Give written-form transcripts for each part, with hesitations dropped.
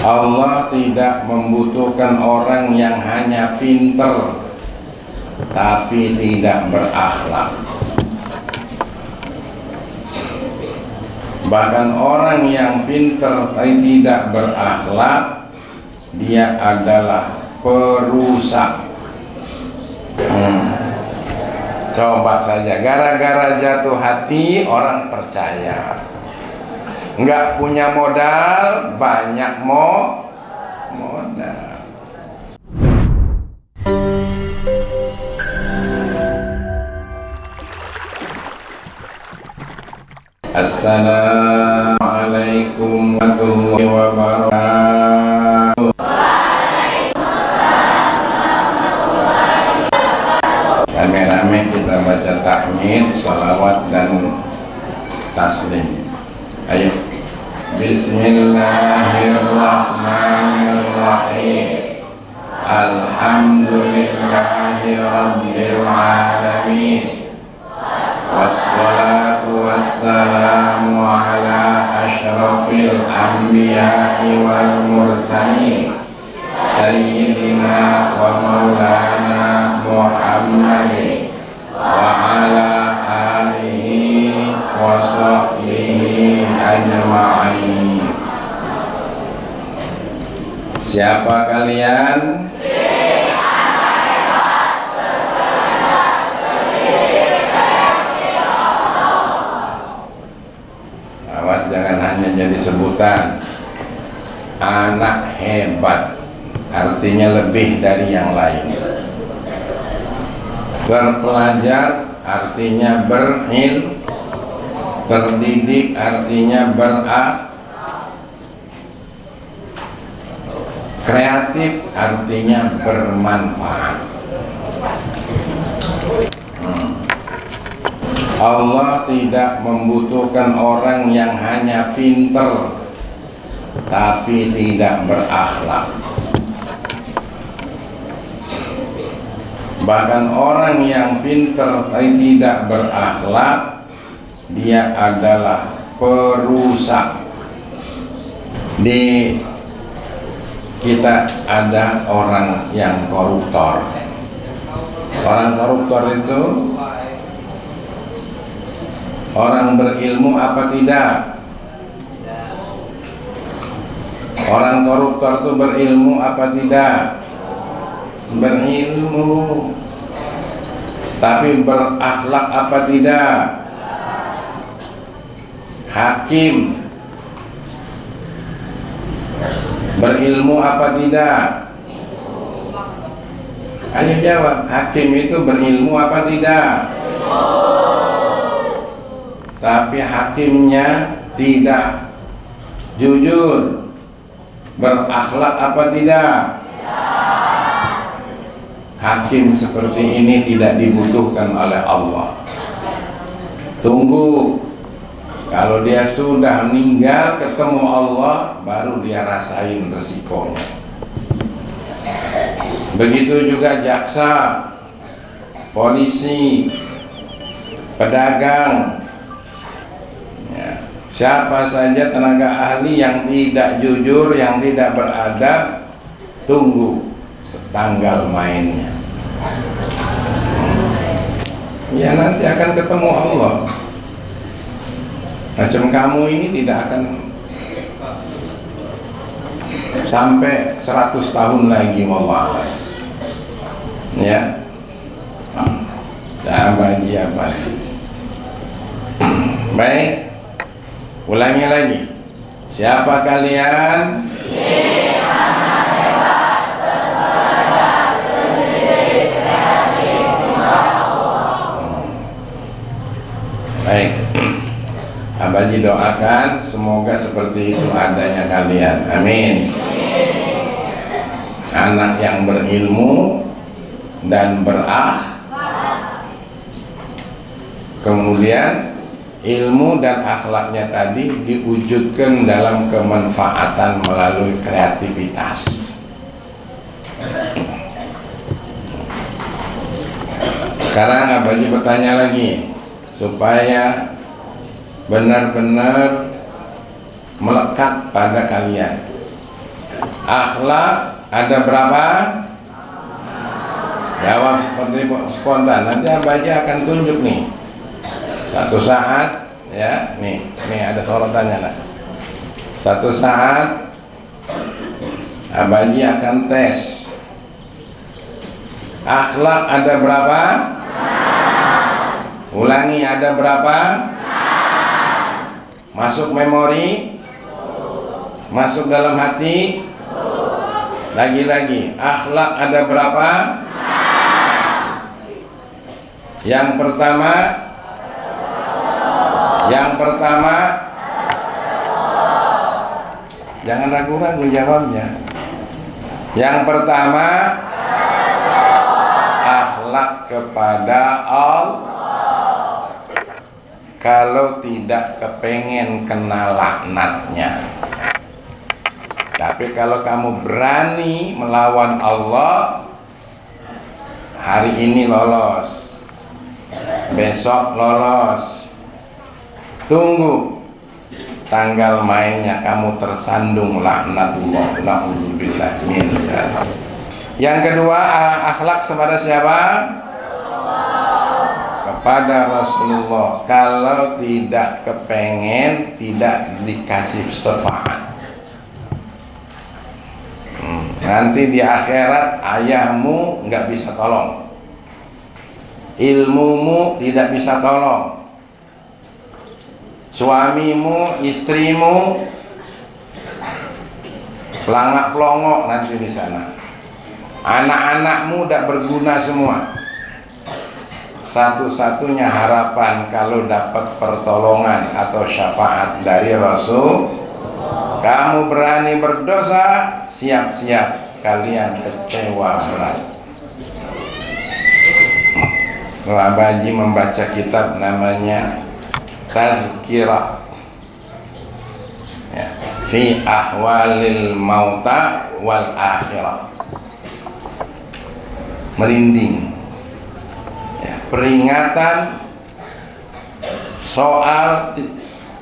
Allah tidak membutuhkan orang yang hanya pinter tapi tidak berakhlak. Bahkan orang yang pinter tapi tidak berakhlak, dia adalah perusak. Coba saja, gara-gara jatuh hati orang percaya, nggak punya modal, banyak modal. Assalamualaikum warahmatullahi wabarakatuh. Rame-rame kita baca tahmid, sholawat dan taslim. Ayo. Bismillahirrahmanirrahim. Alhamdulillahi rabbil alamin. Wassalatu wassalamu ala asyrafil anbiya'i wal mursalin Sayyidina wa maulana Muhammadin wa ala alihi wa sahbihi ajma'in. Siapa kalian? Awas jangan hanya jadi sebutan. Anak hebat artinya lebih dari yang lain. Berpelajar artinya berilmu. Terdidik artinya kreatif artinya bermanfaat. Allah tidak membutuhkan orang yang hanya pinter tapi tidak berakhlak. Bahkan orang yang pinter tapi tidak berakhlak, dia adalah perusak. Di kita ada orang yang koruptor. Orang koruptor itu orang berilmu apa tidak? Orang koruptor itu berilmu apa tidak? Berilmu. Tapi berakhlak apa tidak? Hakim berilmu apa tidak? Ayo jawab, hakim itu berilmu apa tidak? Tapi hakimnya tidak jujur, berakhlak apa tidak? Hakim seperti ini tidak dibutuhkan oleh Allah. Tunggu, kalau dia sudah meninggal ketemu Allah, baru dia rasain resikonya. Begitu juga jaksa, polisi, pedagang, siapa saja tenaga ahli yang tidak jujur, yang tidak beradab, tunggu tanggal mainnya. Ya nanti akan ketemu Allah. Macam kamu ini tidak akan sampai 100 tahun lagi, wallah. Ya. Bagi apa? Baik. Ulangi lagi. Siapa kalian? Baik. Abaji doakan semoga seperti itu adanya kalian. Amin. Anak yang berilmu dan kemudian ilmu dan akhlaknya tadi diwujudkan dalam kemanfaatan melalui kreativitas. Sekarang Abaji bertanya lagi supaya benar-benar melekat pada kalian. Akhlak ada berapa? Jawab seperti spontan. Nanti Abah Haji akan tunjuk nih. Satu saat, ya, nih ada sorotannya lah. Satu saat Abah Haji akan tes. Akhlak ada berapa? Ulangi, ada berapa? Masuk memori? Masuk dalam hati? Lagi-lagi, akhlak ada berapa? Yang pertama, jangan ragu-ragu jawabnya. Yang pertama, akhlak kepada Allah. Kalau tidak kepengen kena laknatnya. Tapi kalau kamu berani melawan Allah, hari ini lolos, besok lolos, tunggu tanggal mainnya kamu tersandung laknatullah. Na'udzubillah min dzalik. Yang kedua, akhlak kepada siapa? Kepada Rasulullah. Kalau tidak kepengen, tidak dikasih syafaat. Nanti di akhirat ayahmu nggak bisa tolong, ilmumu tidak bisa tolong, suamimu, istrimu pelangak pelongok nanti di sana, anak-anakmu tidak berguna semua. Satu-satunya harapan kalau dapat pertolongan atau syafaat dari Rasul, kamu berani berdosa, siap-siap kalian kecewa berat. Abah Haji membaca kitab namanya Tazkirah, ya, fi ahwalil mauta wal akhirah. Merinding, ya, peringatan soal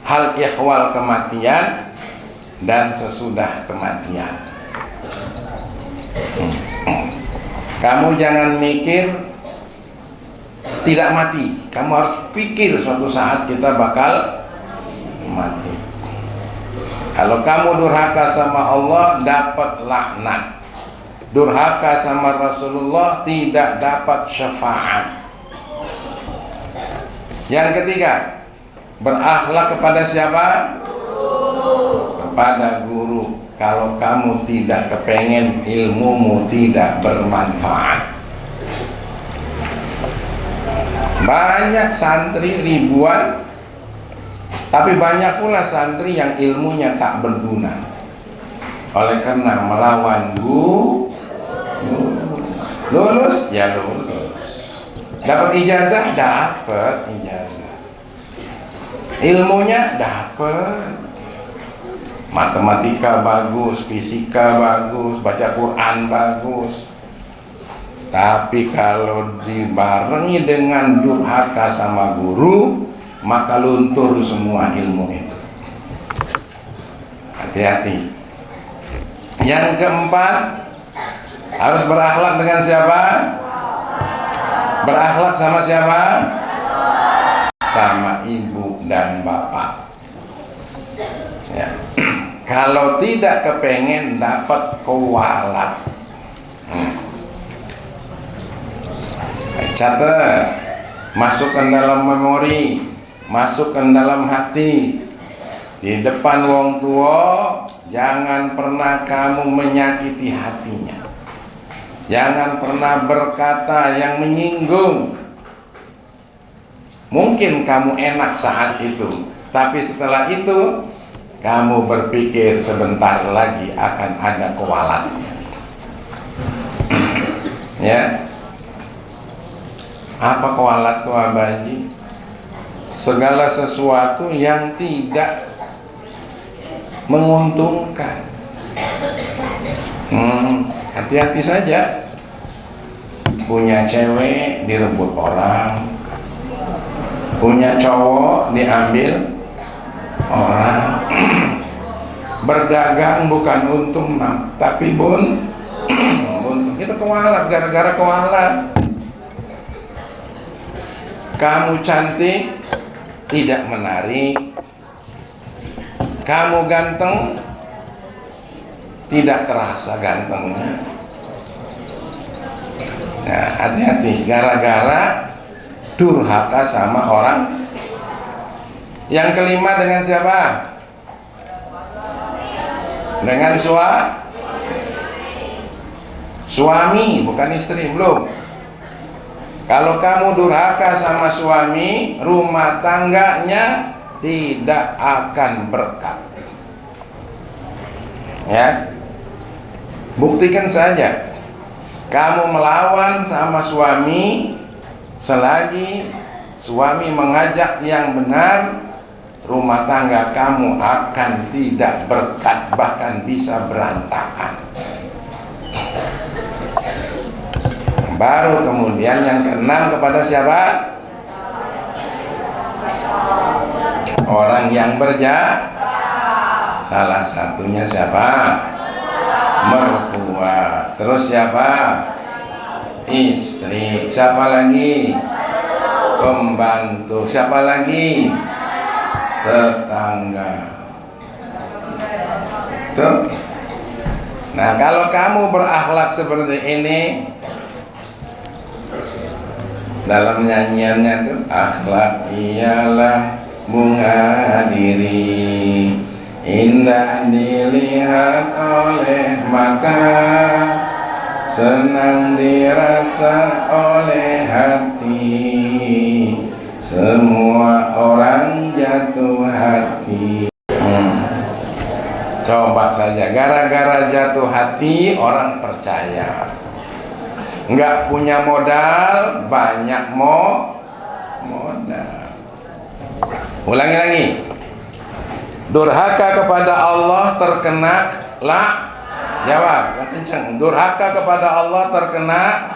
hal ihwal kematian dan sesudah kematian. Kamu jangan mikir tidak mati. Kamu harus pikir suatu saat kita bakal mati. Kalau kamu durhaka sama Allah, dapat laknat. Durhaka sama Rasulullah, tidak dapat syafaat. Yang ketiga, berakhlak kepada siapa? Kepada guru. Kalau kamu tidak kepengen ilmumu tidak bermanfaat. Banyak santri ribuan, tapi banyak pula santri yang ilmunya tak berguna. Oleh karena melawan guru, lulus ya lulus, dapat ijazah, dapat ijazah, ilmunya dapat. Matematika bagus, fisika bagus, baca Quran bagus. Tapi kalau dibarengi dengan durhaka sama guru, maka luntur semua ilmu itu. Hati-hati. Yang keempat, harus berakhlak dengan siapa? Berakhlak sama siapa? Sama ibu dan bapak. Ya. Kalau tidak kepengen dapat kualat, catat, masukkan dalam memori, masukkan dalam hati. Di depan wong tua, jangan pernah kamu menyakiti hatinya. Jangan pernah berkata yang menyinggung. Mungkin kamu enak saat itu, tapi setelah itu kamu berpikir sebentar lagi akan ada kualatnya. Ya. Apa kualat itu Abah Haji? Segala sesuatu yang tidak menguntungkan. Hati-hati saja. Punya cewek direbut orang, punya cowok diambil orang, Berdagang bukan untung tapi buntung. Itu kualat, gara-gara kualat. Kamu cantik tidak menarik, kamu ganteng tidak terasa gantengnya. Nah, hati-hati, gara-gara durhaka sama orang. Yang kelima dengan siapa? Dengan suami, bukan istri, belum. Kalau kamu durhaka sama suami, rumah tangganya tidak akan berkat. Ya, buktikan saja. Kamu melawan sama suami, selagi suami mengajak yang benar, rumah tangga kamu akan tidak berkat, bahkan bisa berantakan. Baru kemudian yang keenam kepada siapa? Orang yang salah satunya siapa? Mertua. Terus siapa? Istri. Siapa lagi? Pembantu. Siapa lagi? Tetangga. Tuh. Nah, kalau kamu berakhlak seperti ini, dalam nyanyiannya tuh, akhlak ialah bunga diri, indah dilihat oleh mata, senang dirasa oleh hati, semua orang jatuh hati. Coba saja, gara-gara jatuh hati orang percaya. Nggak punya modal, banyak modal. Ulangi lagi. Durhaka kepada Allah terkena jawab, kencang. Durhaka kepada Allah terkena,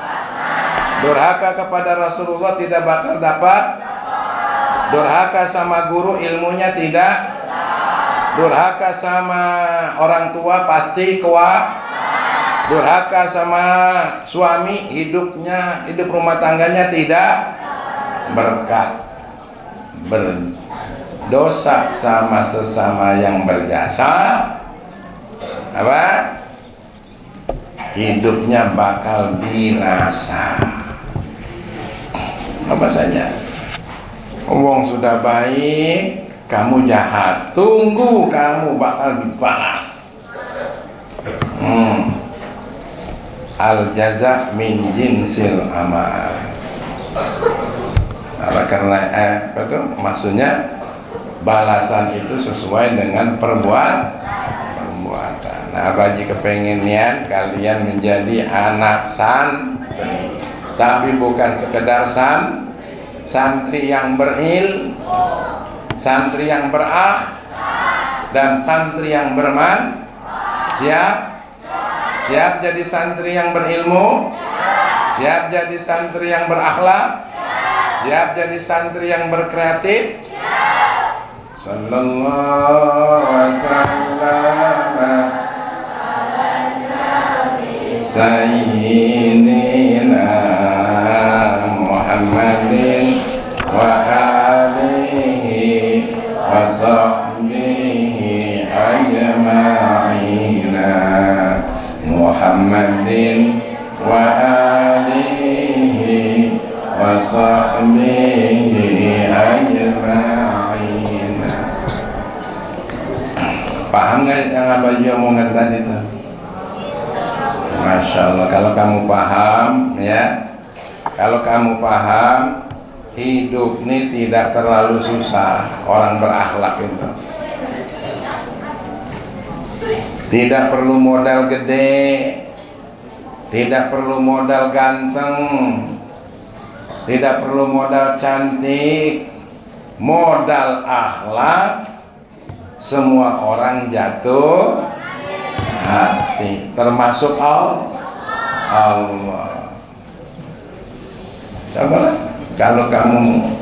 durhaka kepada Rasulullah tidak bakal dapat, durhaka sama guru ilmunya tidak, durhaka sama orang tua pasti durhaka sama suami hidup rumah tangganya tidak berkat. Berdosa sama sesama yang berjasa, apa? Hidupnya bakal binasa. Apa saja? Wong sudah baik, kamu jahat, tunggu kamu bakal dibalas. Al jaza min jinsil amal. Karena maksudnya balasan itu sesuai dengan perbuatan. Nah, bagi kepenginnya kalian menjadi anak santri, tapi bukan sekedar santri yang santri yang dan santri yang siap jadi santri yang berilmu, siap jadi santri yang berakhlak, siap jadi santri yang berkreatif. Sallallahu alaihi wasallam Sayyidina Muhammadin wa alihi wa sahbihi ajma'ina. Muhammadin wa alihi wa sahbihi ajma'ina. Paham nggak yang Abah Ju omongkan tadi tuh? Masya Allah, kalau kamu paham ya, kalau kamu paham, hidup ini tidak terlalu susah. Orang berakhlak itu tidak perlu modal gede, tidak perlu modal ganteng, tidak perlu modal cantik, modal akhlak semua orang jatuh hati, termasuk Allah. Cobalah kalau kamu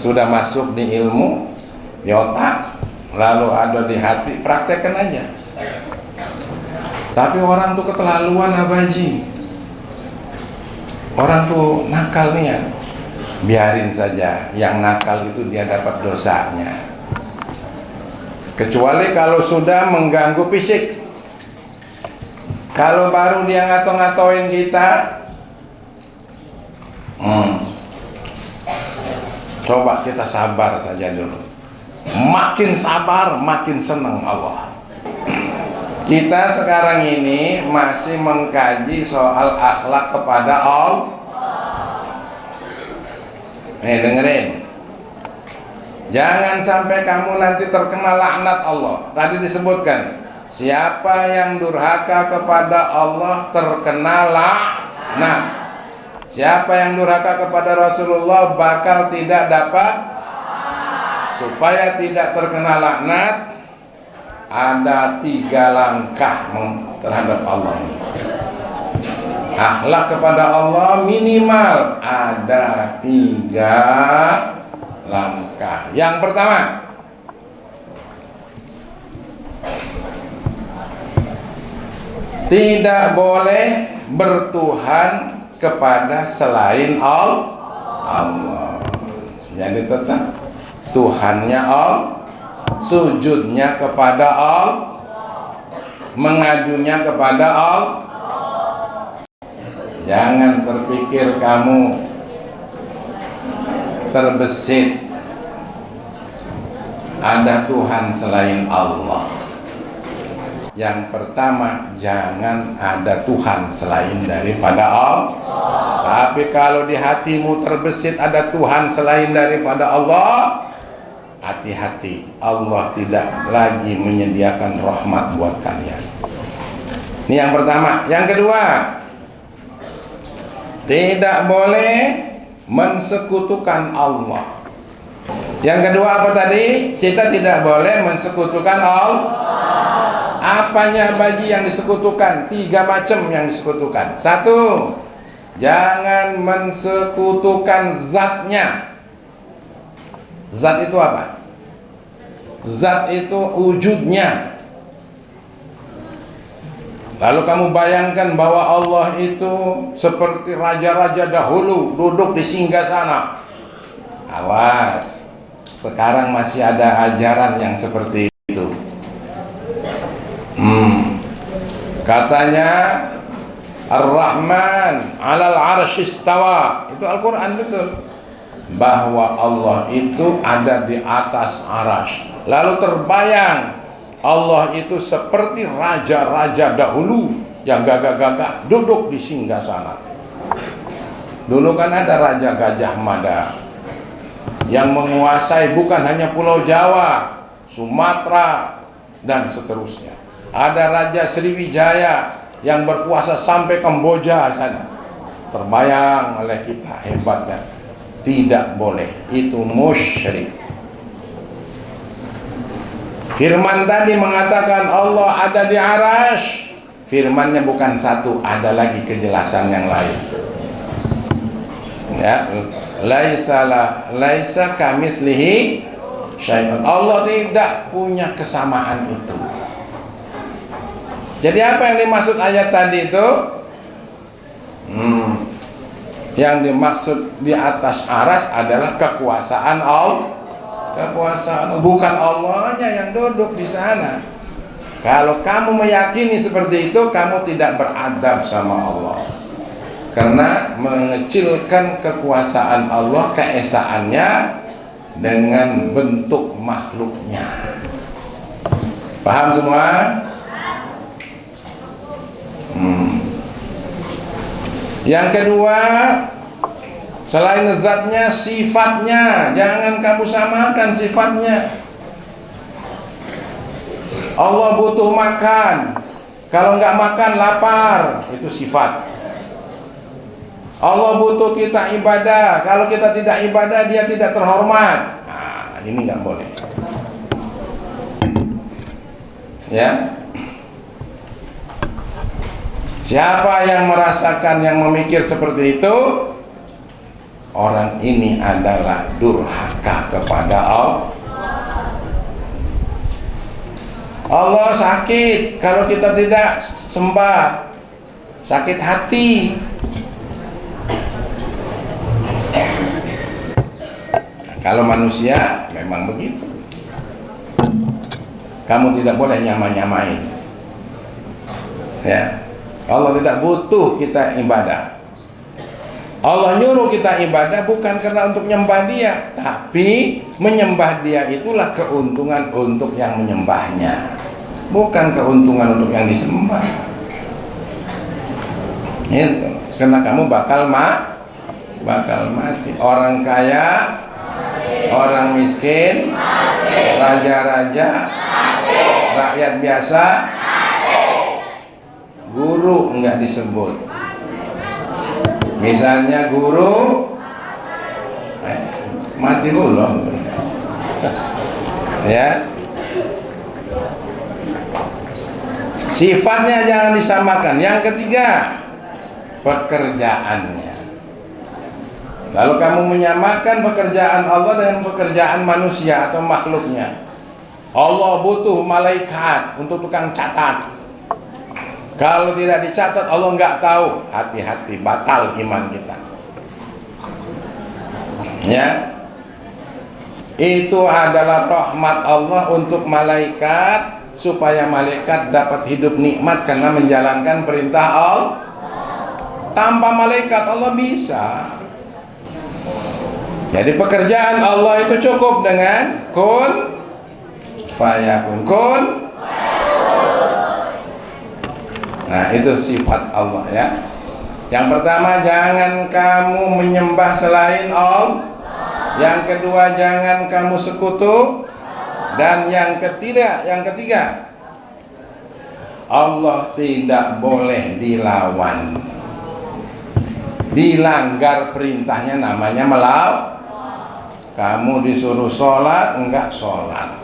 sudah masuk di ilmu, di otak, lalu ada di hati, praktekkan aja. Tapi orang tuh keterlaluan Haji. Orang tuh nakal nih ya. Biarin saja, yang nakal itu dia dapat dosanya. Kecuali kalau sudah mengganggu fisik. Kalau baru dia ngato-ngatoin kita, coba kita sabar saja dulu. Makin sabar, makin senang Allah. Kita sekarang ini masih mengkaji soal akhlak kepada Allah. Nih dengerin. Jangan sampai kamu nanti terkena laknat Allah. Tadi disebutkan, siapa yang durhaka kepada Allah terkena laknat. Siapa yang durhaka kepada Rasulullah bakal tidak dapat. Supaya tidak terkena laknat, ada 3 langkah terhadap Allah. Akhlak kepada Allah minimal ada 3 langkah. Yang pertama, tidak boleh bertuhan kepada selain Allah. Jadi tetap Tuhannya Allah, sujudnya kepada Allah, mengajunya kepada Allah. Jangan terpikir kamu terbesit ada Tuhan selain Allah. Yang pertama, jangan ada Tuhan selain daripada Allah. Tapi kalau di hatimu terbesit ada Tuhan selain daripada Allah, hati-hati, Allah tidak lagi menyediakan rahmat buat kalian. Ini yang pertama. Yang kedua, tidak boleh mensekutukan Allah. Yang kedua apa tadi? Kita tidak boleh mensekutukan Allah. Apanya Haji yang disekutukan? 3 macam yang disekutukan. 1, jangan mensekutukan zatnya. Zat itu apa? Zat itu wujudnya. Lalu kamu bayangkan bahwa Allah itu seperti raja-raja dahulu duduk di singgasana. Awas, sekarang masih ada ajaran yang seperti itu. Katanya Ar-Rahman 'alal 'arsy istawa. Itu Al-Qur'an betul. Bahwa Allah itu ada di atas arasy. Lalu terbayang Allah itu seperti raja-raja dahulu yang gagah-gagah duduk di singgasana. Dulu kan ada Raja Gajah Mada yang menguasai bukan hanya Pulau Jawa, Sumatera, dan seterusnya. Ada Raja Sriwijaya yang berkuasa sampai Kamboja sana. Terbayang oleh kita hebatnya. Tidak boleh, itu musyrik. Firman tadi mengatakan Allah ada di arasy. Firmannya bukan satu, ada lagi kejelasan yang lain. Ya, laisa kamitslihi syai'un. Allah tidak punya kesamaan itu. Jadi apa yang dimaksud ayat tadi itu? Yang dimaksud di atas aras adalah kekuasaan Allah. Kekuasaan, bukan Allahnya yang duduk di sana. Kalau kamu meyakini seperti itu, kamu tidak beradab sama Allah. Karena mengecilkan kekuasaan Allah, keesaannya dengan bentuk makhluknya. Paham semua? Yang kedua, selain zatnya, sifatnya. Jangan kamu samakan sifatnya. Allah butuh makan. Kalau nggak makan lapar, itu sifat. Allah butuh kita ibadah. Kalau kita tidak ibadah, dia tidak terhormat. Nah, ini nggak boleh. Ya. Siapa yang merasakan, yang memikir seperti itu, orang ini adalah durhaka kepada Allah. Allah sakit kalau kita tidak sembah, sakit hati. Kalau manusia memang begitu. Kamu tidak boleh nyama-nyamain. Ya. Allah tidak butuh kita ibadah. Allah nyuruh kita ibadah bukan karena untuk menyembah Dia, tapi menyembah Dia itulah keuntungan untuk yang menyembahnya, bukan keuntungan untuk yang disembah. Itu. Karena kamu bakal mati. Orang kaya, orang miskin, raja-raja, rakyat biasa, guru enggak disebut. Misalnya guru mati dulu, ya. Sifatnya jangan disamakan. Yang ketiga, pekerjaannya. Lalu kamu menyamakan pekerjaan Allah dengan pekerjaan manusia atau makhluknya. Allah butuh malaikat untuk tukang catat. Kalau tidak dicatat Allah nggak tahu, hati-hati, batal iman kita. Ya, itu adalah rahmat Allah untuk malaikat, supaya malaikat dapat hidup nikmat karena menjalankan perintah Allah. Tanpa malaikat Allah bisa. Jadi pekerjaan Allah itu cukup dengan kun fayakun, kun. Nah, itu sifat Allah, ya. Yang pertama, jangan kamu menyembah selain Allah. Yang kedua, jangan kamu sekutu. Dan yang ketiga, Allah tidak boleh dilawan. Dilanggar perintahnya namanya melawan. Kamu disuruh sholat, enggak sholat.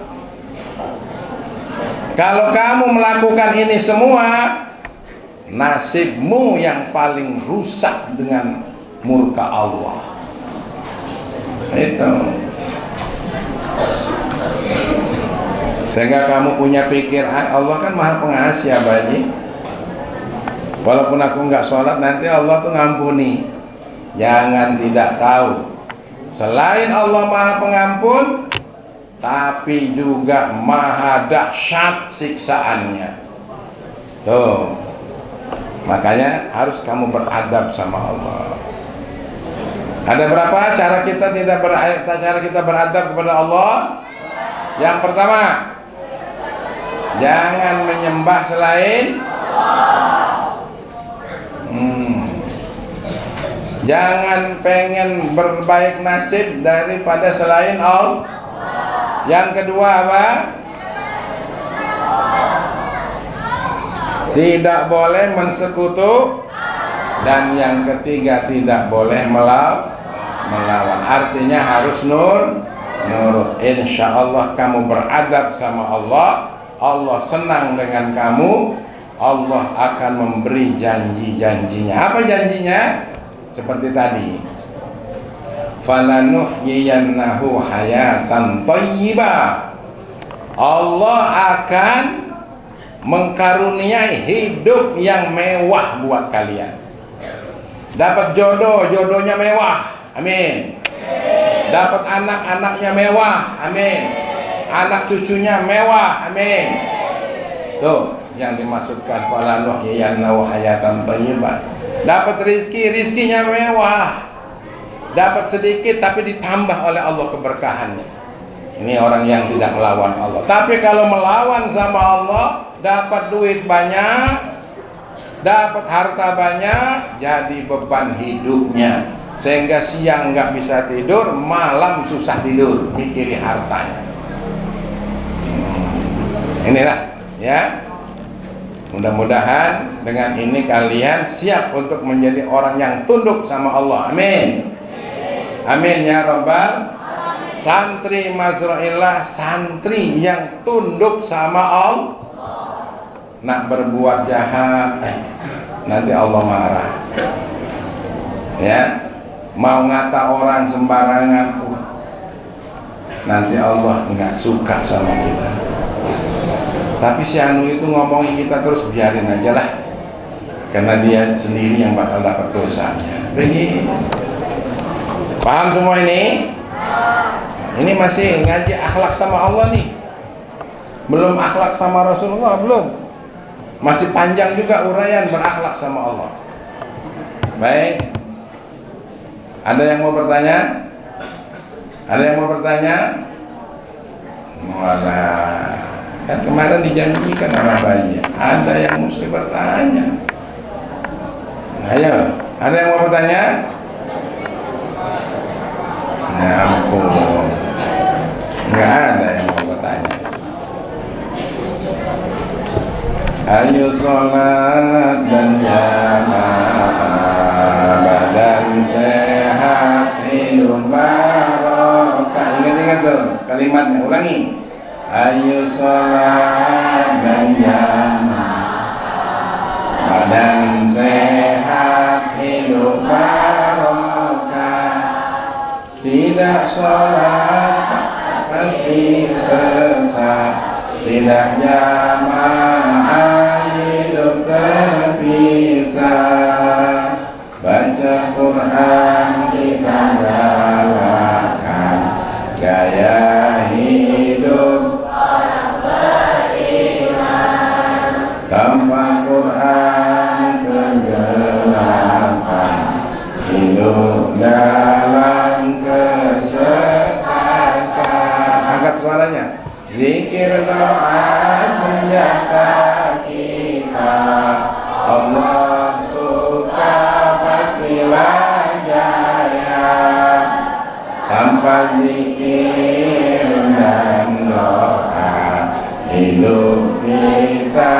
Kalau kamu melakukan ini semua, nasibmu yang paling rusak dengan murka Allah. Itu. Sehingga kamu punya pikiran, Allah kan maha pengasih ya Baji. Walaupun aku nggak sholat, nanti Allah tuh ngampuni. Jangan tidak tahu, selain Allah maha pengampun, tapi juga maha dahsyat siksaannya. Tuh. Makanya harus kamu beradab sama Allah. Ada berapa cara kita beradab kepada Allah? Yang pertama, jangan menyembah selain jangan pengen berbaik nasib daripada selain Allah. Yang kedua apa? Tidak boleh mensekutu. Dan yang ketiga, tidak boleh melawan. Artinya harus nurut. Insya Allah kamu beradab sama Allah, Allah senang dengan kamu, Allah akan memberi janji-janjinya. Apa janjinya? Seperti tadi, falanuhyiyannahu hayatan thayyibah. Allah akan mengkaruniai hidup yang mewah buat kalian. Dapat jodoh, jodohnya mewah, amin. Dapat anak-anaknya mewah, amin. Anak cucunya mewah, amin. Tuh yang dimaksudkan falanuhyiyannahu hayatan thayyibah. Dapat rizkinya mewah. Dapat sedikit tapi ditambah oleh Allah keberkahannya. Ini orang yang tidak melawan Allah. Tapi kalau melawan sama Allah, dapat duit banyak, dapat harta banyak, jadi beban hidupnya. Sehingga siang nggak bisa tidur, malam susah tidur, mikirin hartanya. Inilah, ya. Mudah-mudahan dengan ini kalian siap untuk menjadi orang yang tunduk sama Allah. Amin. Amin ya Rabbal. Santri Mazraillah, santri yang tunduk sama Allah. Nak berbuat jahat, nanti Allah marah. Ya, mau ngata orang sembarangan, nanti Allah nggak suka sama kita. Tapi si Anu itu ngomongin kita terus, biarin aja lah, karena dia sendiri yang bakal dapat dosanya. Begini, paham semua ini? Ini masih ngaji akhlak sama Allah nih, belum akhlak sama Rasulullah, belum. Masih panjang juga uraian berakhlak sama Allah. Baik, ada yang mau bertanya? Ada yang mau bertanya? Walah, kan kemarin dijanjikan orang banyak. Ada yang mesti bertanya. Ayo, ada yang mau bertanya? Nah, ampun, nggak ada yang mau bertanya. Ayo sholat dan jamaah, badan sehat, hidup barokah. Ingat-ingat tuh kalimatnya, ulangi. Ayo sholat dan jamaah, badan sehat, hidup barokah. Tidak sholat pasti sesat, tidak jamaah hidup terpisah. Baca Quran kita galakkan, gaya hidup orang beriman. Tanpa Quran kegelapan, hidup dalam kesesatan. Angkat suaranya. Zikir doa senjata kita, Allah suka pastilah jaya. Tanpa zikir dan doa, hidup kita